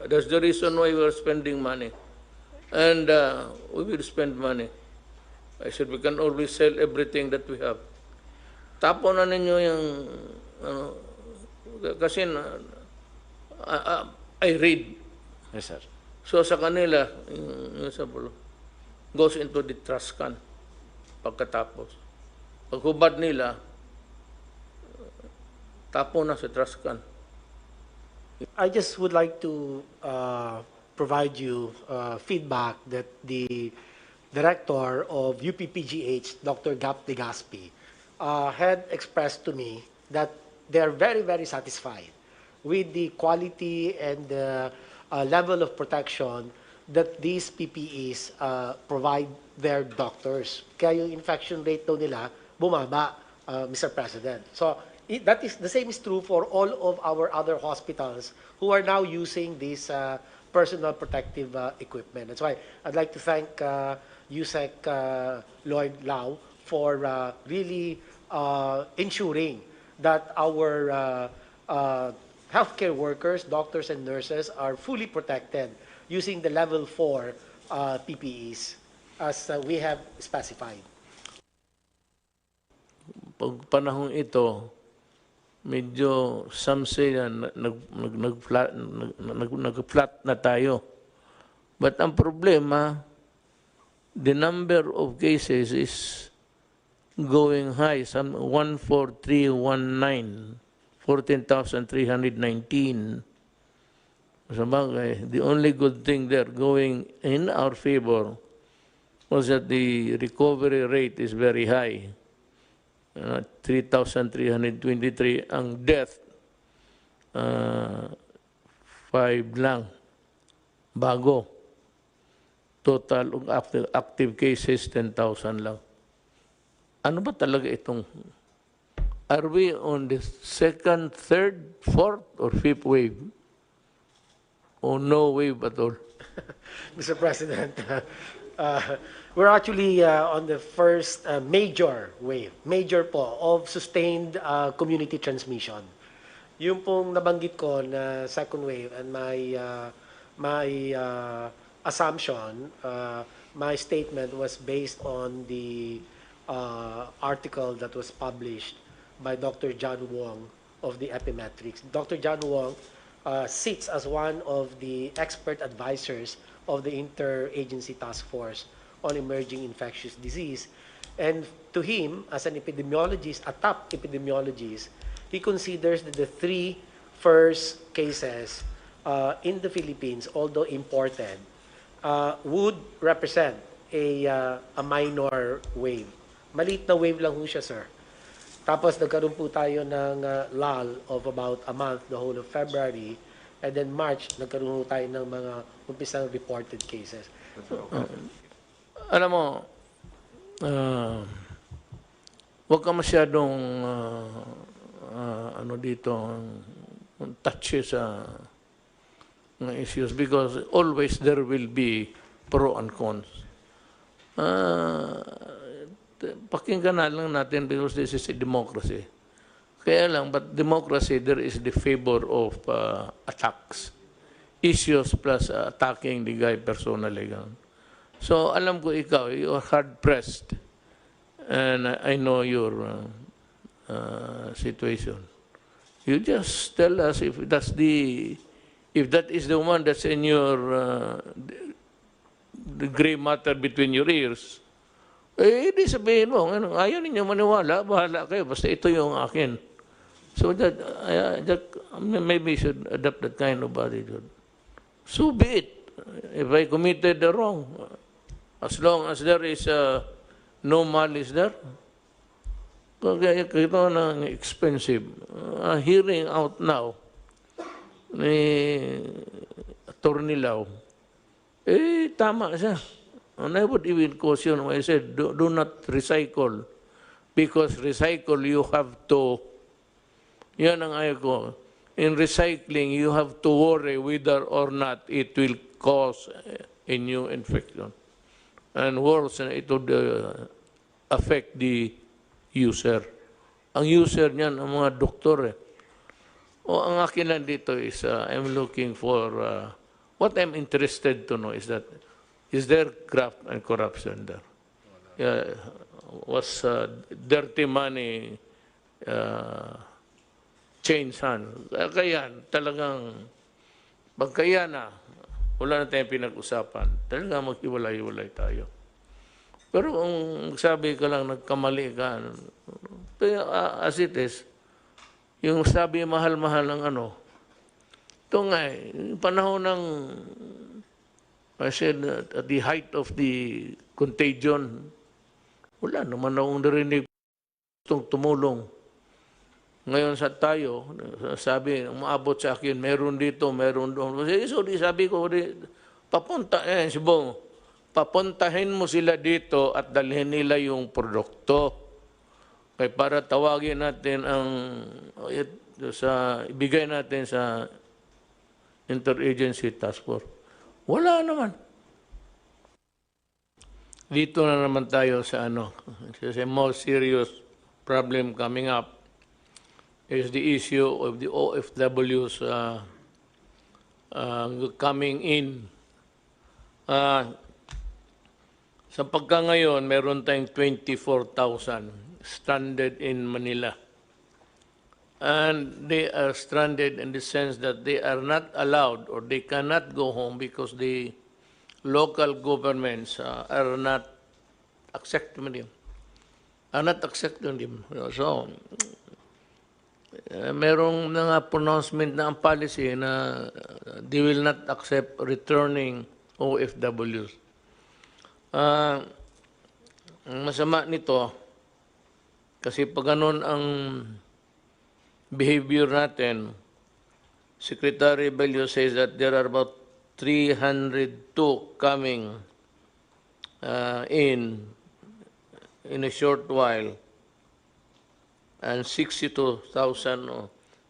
That's the reason why we are spending money. And we will spend money. I said we can always sell everything that we have. Tapon na ninyo yung, kasi I read. Yes, sir. So sa kanila, yung sabulo, goes into the trash can pagkatapos. Pag hubad nila, tapon na sa trash can. I just would like to provide you feedback that the director of UPPGH, Dr. Gap de Gaspi, had expressed to me that they are very, very satisfied with the quality and the level of protection that these PPEs provide their doctors. Kaya yung infection rate daw nila bumaba, Mr. President. So that is the same is true for all of our other hospitals who are now using this personal protective equipment. That's why I'd like to thank USEC Lloyd Lau for really ensuring that our healthcare workers, doctors and nurses are fully protected using the level 4 PPEs as we have specified. Pag panahong ito, medyo some say na nag-flat na tayo. But ang problema, the number of cases is going high, some 14319, 14,319. Sabagay, the only good thing there going in our favor was that the recovery rate is very high. 3,323. Ang death, 5 lang. Bago. Total of active cases, 10,000 lang. Ano ba talaga itong? Are we on the second, third, fourth, or fifth wave? Or no wave at all? Mr. President, we're actually on the first major wave, major po, of sustained community transmission. Yung pong nabanggit ko na second wave and my assumption, my statement was based on the article that was published by Dr. John Wong of the Epimetrics. Dr. John Wong sits as one of the expert advisors of the Interagency Task Force on Emerging Infectious Disease. And to him, as an epidemiologist, a top epidemiologist, he considers that the 3 first cases in the Philippines, although imported, would represent a minor wave. Maliit na wave lang ho siya, sir. Tapos nagkaroon po tayo ng lull of about a month, the whole of February, and then March, nagkaroon po tayo ng mga umpisang reported cases. So, alam mo, huwag ka masyadong ano dito, touchy sa mga issues because always there will be pro and cons. Pakinggan na lang natin because this is a democracy. Kaya lang, but democracy, there is the favor of attacks. Issues plus attacking the guy personally. So, alam ko ikaw, you are hard-pressed. And I know your situation. You just tell us if that is the one that's in your the gray matter between your ears, di sabihin mo, ayaw ninyo maniwala, bahala kayo, basta ito yung akin. So that maybe you should adopt that kind of attitude. So be it. If I committed the wrong, as long as there is no malice there, kaya ito ng expensive. Hearing out now ni Atty. Lau, tama siya. And I would even caution when I said, do not recycle. Because recycle, you have to, yan ang ayaw ko. In recycling, you have to worry whether or not it will cause a new infection. And worse, it would affect the user. Ang user niyan, ang mga doktor. O ang akin lang dito is, I'm looking for, what I'm interested to know is that, is there graft and corruption there? Was dirty money change hands? Kaya talagang, pagkaya na, wala na tayong pinag-usapan, talagang mag-iwalay-iwalay tayo. Pero kung sabi ka lang, nagkamali ka, as it is, yung sabi mahal-mahal ng ano, ito nga yung panahon ng, I said, at the height of the contagion, wala naman akong narinig gustong tumulong. Ngayon sa tayo, sabi, umaabot sa akin, meron dito, meron doon. So, sabi ko, papunta, si Bong, papuntahin mo sila dito at dalhin nila yung produkto. Kaya para tawagin natin ibigay natin sa Interagency Task Force. Wala naman. Dito na naman tayo sa sa most serious problem coming up is the issue of the OFWs coming in. Sa pagka ngayon, meron tayong 24,000 stranded in Manila. And they are stranded in the sense that they are not allowed or they cannot go home because the local governments are not accepting them. So, merong nga pronouncement na ang policy na they will not accept returning OFWs. Ang masama nito, kasi pag ganun ang behavior natin, Secretary Bello says that there are about 302 coming in a short while, and 62,000,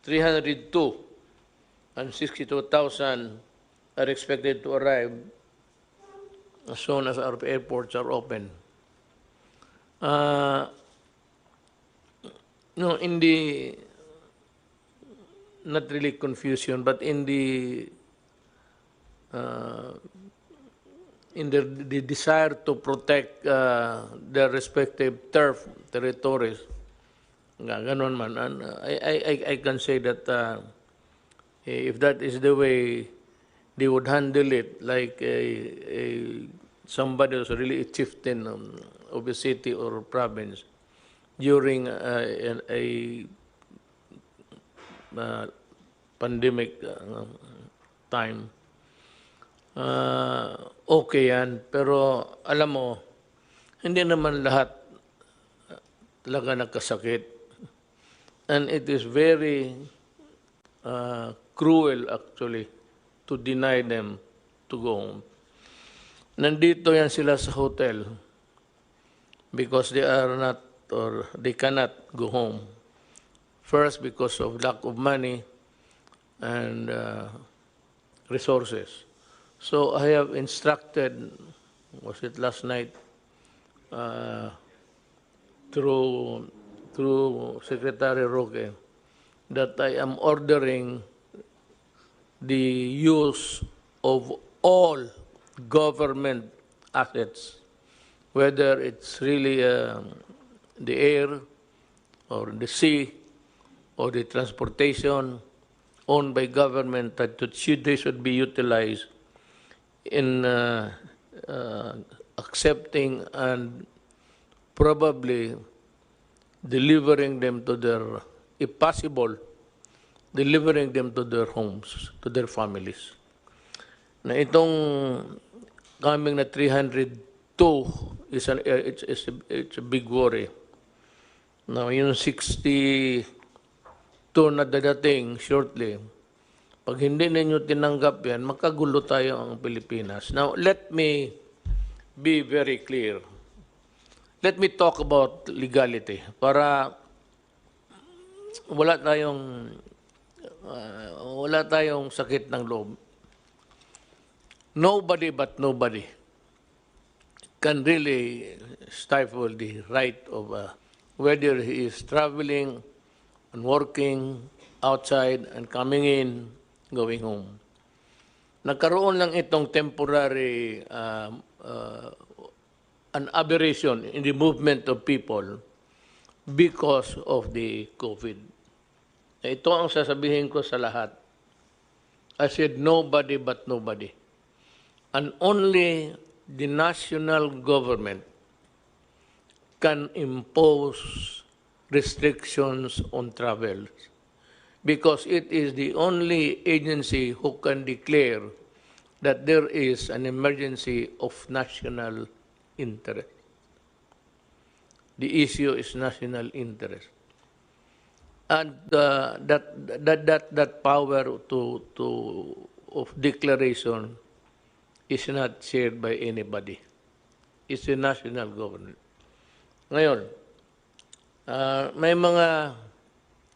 302 and 62,000 are expected to arrive as soon as our airports are open. In the, not really confusion, but in the desire to protect their respective territories, ganon man. And I can say that if that is the way they would handle it, like somebody who's really a chieftain of a city or province during a pandemic time, okay yan. Pero alam mo, hindi naman lahat talaga nagkasakit. And it is very cruel actually to deny them to go home. Nandito yan sila sa hotel because they are not or they cannot go home. First, because of lack of money and resources. So I have instructed, was it last night, through Secretary Roque, that I am ordering the use of all government assets, whether it's really the air or the sea or the transportation owned by government, that they should be utilized in accepting and probably delivering them to their, if possible, delivering them to their homes, to their families. Na itong coming na 302 it's a big worry. Now, yung 62 na dadating shortly, pag hindi ninyo tinanggap yan, makagulo tayo ang Pilipinas. Now, let me be very clear. Let me talk about legality para wala tayong sakit ng loob. Nobody but nobody can really stifle the right of whether he is traveling and working outside and coming in, going home. Nagkaroon lang itong temporary an aberration in the movement of people because of the COVID. Ito ang sasabihin ko sa lahat. I said nobody but nobody. And only the national government can impose restrictions on travel because it is the only agency who can declare that there is an emergency of national interest. The issue is national interest. And that power of declaration is not shared by anybody. It's a national government. Ngayon, may mga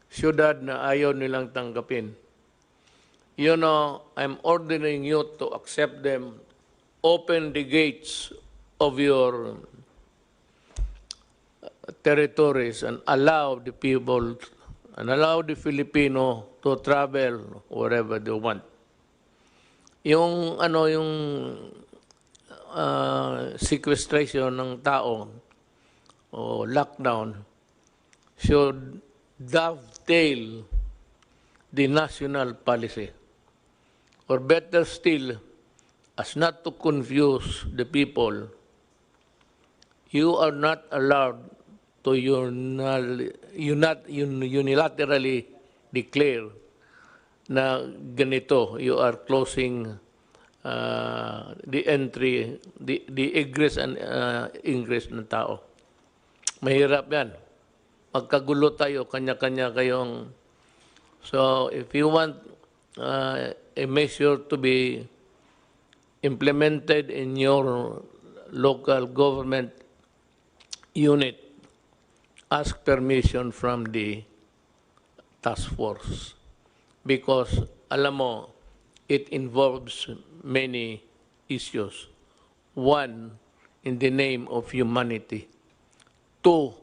syudad na ayaw nilang tanggapin. You know, I'm ordering you to accept them, open the gates of your territories and allow the people and allow the Filipino to travel wherever they want. Yung sequestration ng tao o lockdown should dovetail the national policy. Or better still, as not to confuse the people, you are not allowed to unilaterally declare na ganito, you are closing the entry, the egress and ingress ng tao. Mahirap yan. Magkagulo tayo, kanya-kanya kayong... So if you want a measure to be implemented in your local government unit, ask permission from the task force. Because, alam mo, it involves many issues. One, in the name of humanity. Two,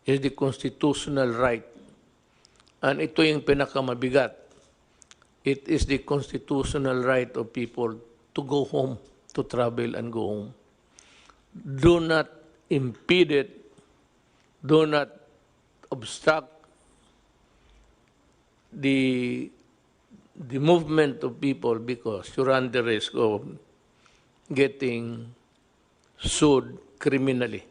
is the constitutional right. And ito yung pinakamabigat. It is the constitutional right of people to go home, to travel and go home. Do not impede it. Do not obstruct the movement of people because you run the risk of getting sued criminally.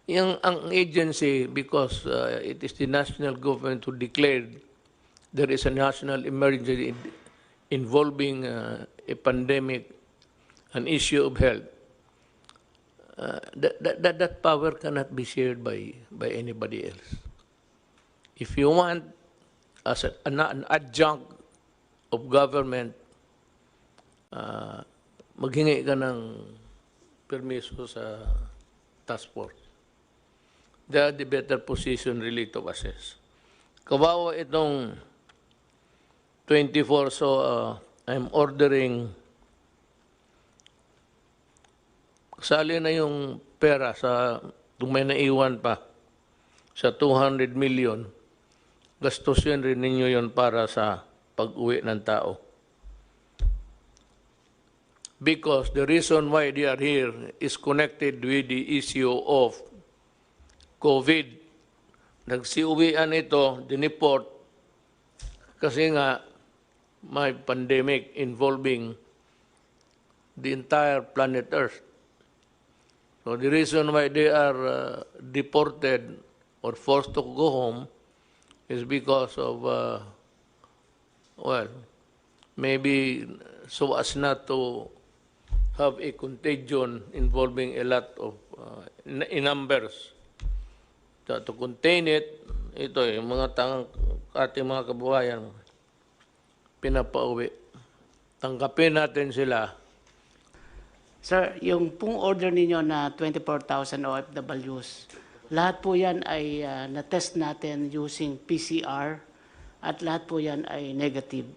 Ang agency, because it is the national government who declared there is a national emergency involving a pandemic, an issue of health, that power cannot be shared by anybody else. If you want, as an adjunct of government, maghingi ka ng permiso sa task force. They are the better position really to assess. Kawawa itong 24, so I'm ordering, kasali na yung pera sa, kung may naiwan pa, sa 200 million, gastusin rin ninyo yun para sa pag-uwi ng tao. Because the reason why they are here is connected with the issue of COVID. Nagsiuwian ito, diniport, kasi nga may pandemic involving the entire planet Earth. So the reason why they are deported or forced to go home is because of, well, maybe so as not to have a contagion involving a lot of, in numbers. To contain it, ito yung mga ating mga kabuhayan, pinapauwi. Tanggapin natin sila. Sir, yung pong order ninyo na 24,000 OFWs, lahat po yan ay na-test natin using PCR at lahat po yan ay negative.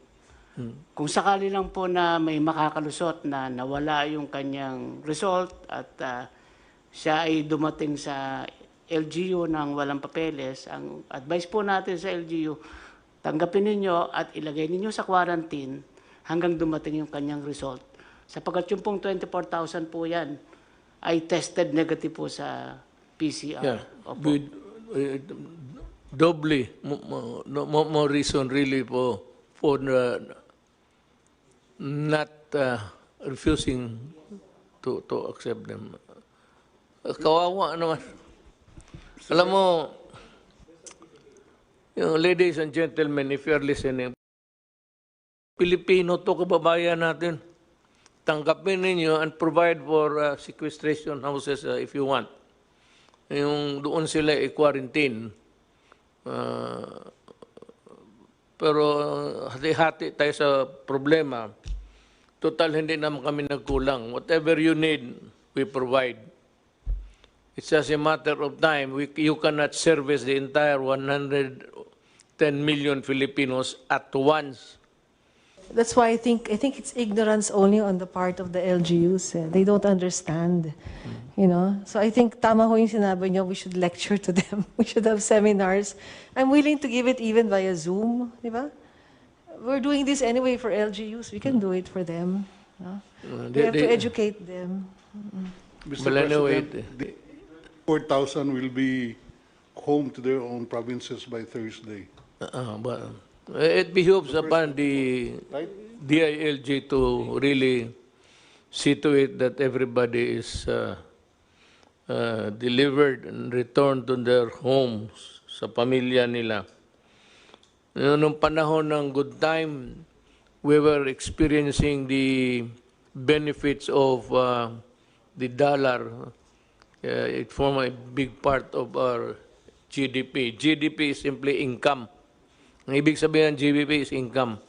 Kung sakali lang po na may makakalusot na nawala yung kanyang result at siya ay dumating sa LGU ng walang papeles, ang advice po natin sa LGU, tanggapin ninyo at ilagay ninyo sa quarantine hanggang dumating yung kanyang result. Sapagkat yung pong 24,000 po yan ay tested negative po sa PCR. Yeah, with, doubly, more reason really for not refusing to accept them. Kawawa naman. Alam mo, ladies and gentlemen, if you're listening, Pilipino to, kababayan natin. Tanggapin ninyo and provide for sequestration houses if you want. Yung doon sila i-quarantine. Pero hati-hati tayo sa problema. Total, hindi naman kami nagkulang. Whatever you need, we provide. It's just a matter of time. You cannot service the entire 110 million Filipinos at once. That's why I think it's ignorance only on the part of the LGUs. They don't understand, you know. So I think tama ho yung sinabi niyo, we should lecture to them. We should have seminars. I'm willing to give it even via Zoom, di ba? We're doing this anyway for LGUs. We can do it for them. No? We have to educate them. Mr. Well, anyway, President, the 4,000 will be home to their own provinces by Thursday. but it behooves upon the Right? DILG to really see to it that everybody is delivered and returned to their homes, sa pamilya nila. Nung panahon ng good time, we were experiencing the benefits of the dollar. It formed a big part of our GDP. GDP is simply income. Ang ibig sabihin ng GDP is income.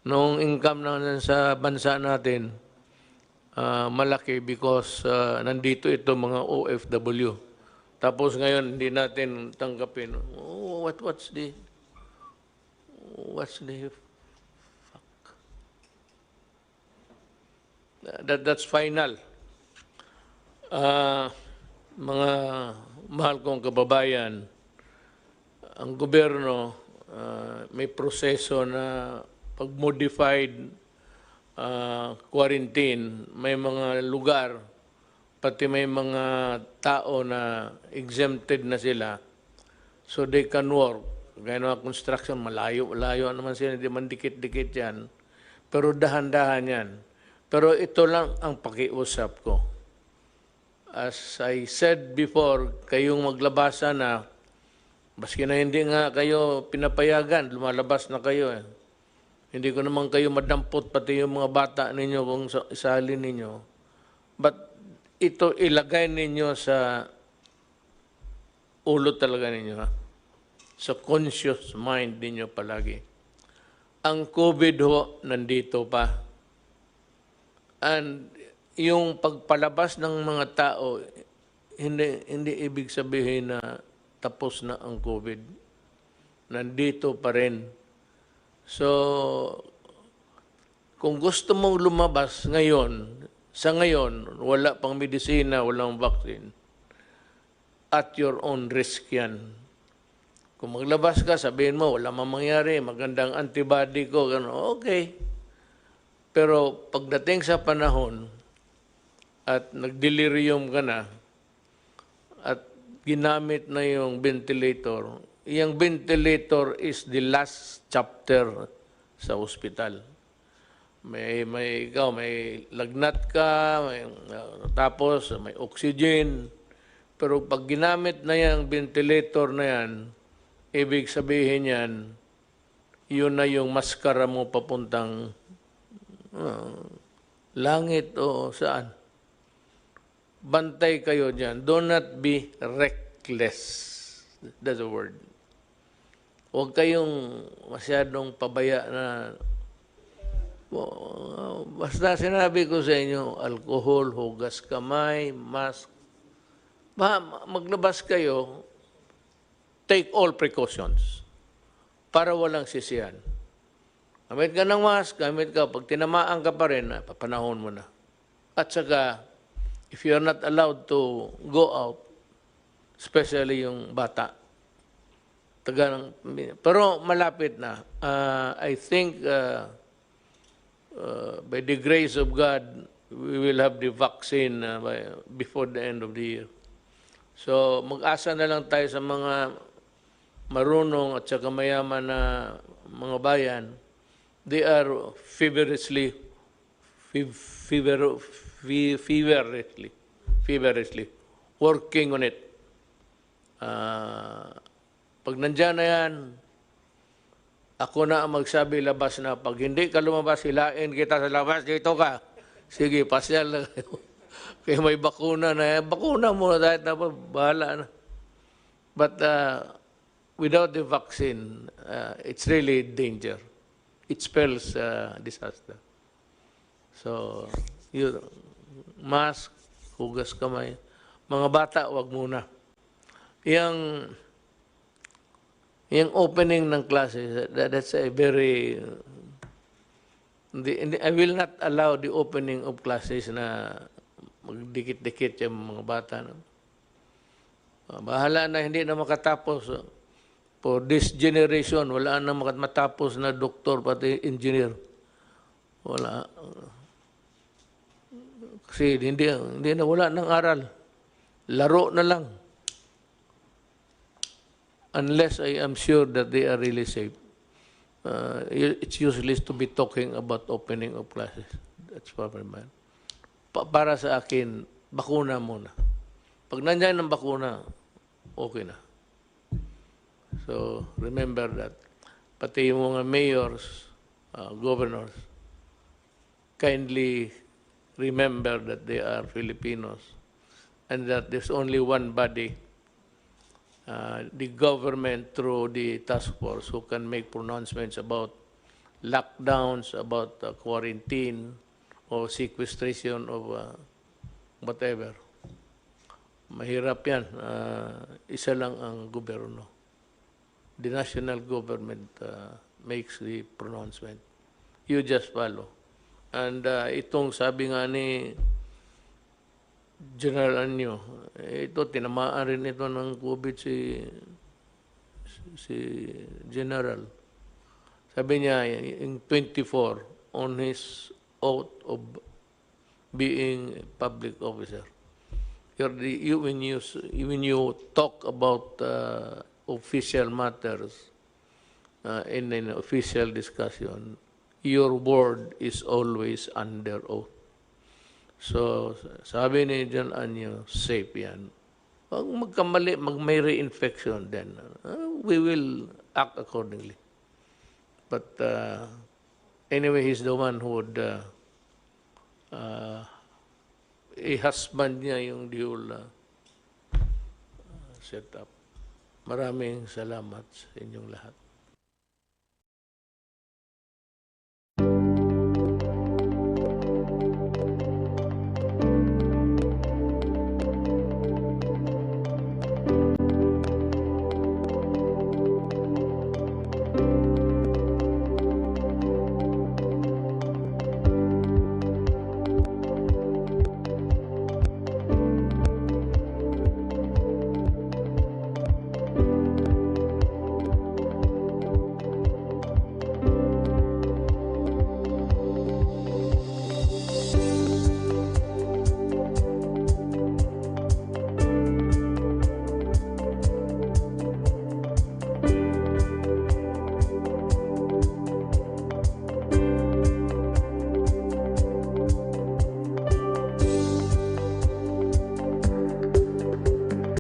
Noong income na sa bansa natin, malaki because nandito ito mga OFW. Tapos ngayon hindi natin tanggapin. Oh, what's the fuck? That's final. Mga mahal kong kababayan, ang gobyerno may proseso na pag-modified quarantine, may mga lugar, pati may mga tao na exempted na sila, so they can work. Gaya ng construction, malayo naman sila, hindi man dikit-dikit yan. Pero dahan-dahan yan. Pero ito lang ang pakiusap ko. As I said before, kayong maglabasa na, baski na hindi nga kayo pinapayagan, lumalabas na kayo eh. Hindi ko naman kayo madampot, pati yung mga bata ninyo kung isalin ninyo. But ito ilagay ninyo sa ulo talaga ninyo, ha? Sa conscious mind ninyo palagi. Ang COVID ho, nandito pa. And yung pagpalabas ng mga tao, hindi ibig sabihin na tapos na ang COVID. Nandito pa rin. So, kung gusto mong lumabas ngayon, sa ngayon, wala pang medisina, walang vaccine, at your own risk yan. Kung maglabas ka, sabihin mo, wala mang mangyari, magandang antibody ko, gano'n, okay. Pero pagdating sa panahon, at nagdelirium ka na, at ginamit na yung ventilator, yung ventilator is the last chapter sa ospital. May lagnat ka, tapos may oxygen. Pero pag ginamit na yung ventilator na yan, ibig sabihin yan, yun na yung maskara mo papuntang langit o saan. Bantay kayo dyan. Do not be reckless. That's the word. Huwag kayong masyadong pabaya na basta sinabi ko sa inyo, alcohol, hugas kamay, mask. Maglabas kayo, take all precautions para walang sisihan. Gamit ka ng mask, gamit ka. Pag tinamaan ka pa rin, papanahon mo na. At saka, if you're not allowed to go out, especially yung bata, pero malapit na. I think by the grace of God, we will have the vaccine before the end of the year. So mag-asa na lang tayo sa mga marunong at saka mayaman na mga bayan. They are feverishly working on it. Pag nandyan na yan, ako na ang magsabi labas na. Pag hindi ka lumabas, hilain kita sa labas, dito ka. Sige, pasyal na kayo. Kaya may bakuna na, bakuna muna dahil dapat bahala na. But without the vaccine, it's really danger. It spells disaster. So, yun, mask, hugas kamay. Mga bata, wag muna. Yung opening ng klase, that's a very... I will not allow the opening of classes na magdikit-dikit yung mga bata. No? Bahala na hindi na makatapos. For this generation, wala na matapos na doktor pati engineer. Wala. Kasi hindi na wala ng aral. Laro na lang. Unless I am sure that they are really safe. It's useless to be talking about opening of classes. That's probably man. Para sa akin, bakuna muna. Pag nandiyan ang bakuna, okay na. So, remember that. Pati yung mga mayors, governors, kindly remember that they are Filipinos and that there's only one body, the government through the task force, who can make pronouncements about lockdowns, about quarantine, or sequestration of whatever. Mahirap yan. Isa lang ang gobyerno. The national government makes the pronouncement. You just follow. And itong sabi nga ni General Anyo, ito, tinamaan rin ito ng COVID si General. Sabi niya, in 24, on his oath of being a public officer, when you talk about official matters in an official discussion, your word is always under oath. So, sabi ni John Anyo, safe yan. Pag magkamali, may reinfection, then we will act accordingly. But anyway, he's the one who would i-husband niya yung the whole setup. Maraming salamat sa inyong lahat.